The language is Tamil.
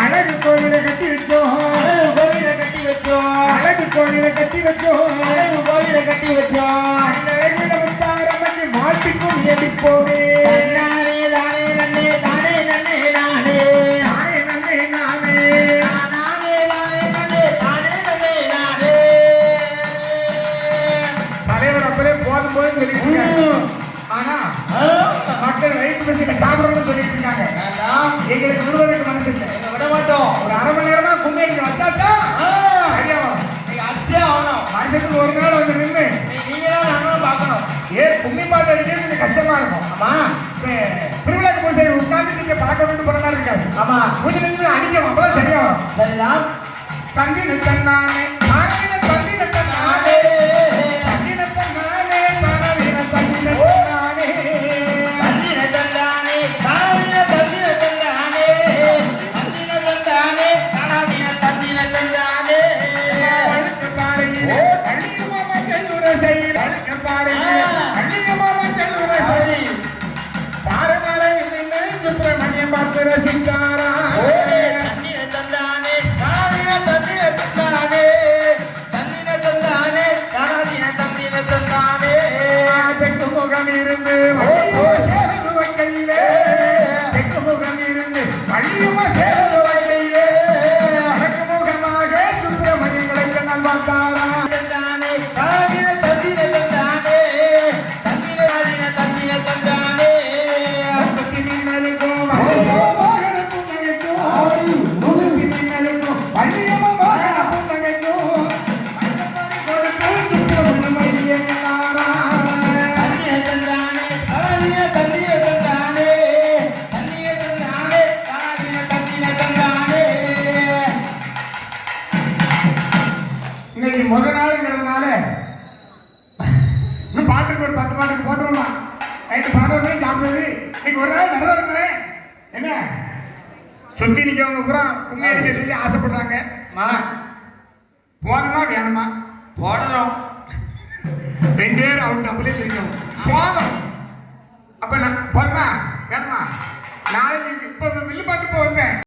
அழகு கோவிலை கட்டி வச்சோம் மாட்டிக்கும் எடிப்போமே நானே தானே நன்னே தானே நன்னே நானே நானே நன்னே நானே நானே தானே நன்னே தானே நன்னே நானே. தலைவர் அப்பவே போதும் போதும் சொல்லிட்டு ஆனா மக்கள் வயிற்று பசியில சாப்பிடணும்னு சொல்லிட்டு இருக்காங்க. எங்களுக்கு விடுவதற்கு மனசு இல்லை, விட மாட்டோம். ஒரு அரை மணி நேரமா கும்மி அடிக்க வச்சாதான் சரியா வரும். நீங்க அச்சே ஆகணும். வருஷத்துக்கு ஒரு நாள் வந்து நின்று நீங்க தான் நானும் பார்க்கணும். கும்மி பாட்டு அடிக்கிறது கொஞ்சம் கஷ்டமா இருக்கும். ஆமா, திருவிழாக்கு போய் சரி உட்கார்ந்து செஞ்ச பார்க்கணும்னு போன மாதிரி இருக்காது. ஆமா, கொஞ்சம் நின்று அடிக்கணும், அப்பதான் சரியா வரும். சரிதான். தந்தின தன்னானே தந்தின தன்னானே தந்தின தன்னானே தனதின தந்தின தன்னானே தந்தின தன்னானே தனதின தந்தின தன்னானே தந்தின தன்னானே தனதின தந்தின தன்னானே. வழுக்க பாறையிலே கள்ளியம்மா செல்லுரசை வழுக்க பாறையிலே கள்ளியம்மா செல்லுரசை பாரமறையில் நின்று சுப்பிரமணியம் பார்த்து ரசித்தாரா. தெற்கு முகம் இருந்து சேலது வைக்கையிலே தெற்கு முகம் இருந்து வள்ளியம்மா சேலது வைக்கையிலே வடக்கு முகமாக சுப்பிரமணியங்களை கண்ணால் பார்த்தாரா. தந்தானே தந்தின தந்தின தந்தானே தந்தின தந்தின தந்தானே கத்தி மின்னலுக்கும் வாகன புன்னகைக்கும் முகத்தி மின்னலுக்கும் வள்ளியம்மா வாகன புன்னகைக்கும் வயசப்பாடி கொடுத்து சுப்பிரமணியம் வைத்தியனாரா. இன்னைக்கு முத நாளுங்கிறதுனால இன்னும் பாட்டுக்கு ஒரு 10 பாட்டுக்கு போட்டுருமா. நைட்டு 11 மணி சாப்பிடுறது. இன்னைக்கு ஒரு நாள் விரதம் இருங்களேன். என்ன சுத்தி நிற்கவங்க பூரா கும்மி அடிக்க சொல்லி ஆசைப்படுறாங்க. போதுமா வேணுமா? போடணும். 2 பேர் அவுட் அப்படியே சொல்லிக்கணும். போதும். அப்ப நான் போதுமா வேணுமா? நாளைக்கு இப்ப வில்லு பாட்டு போவேன்.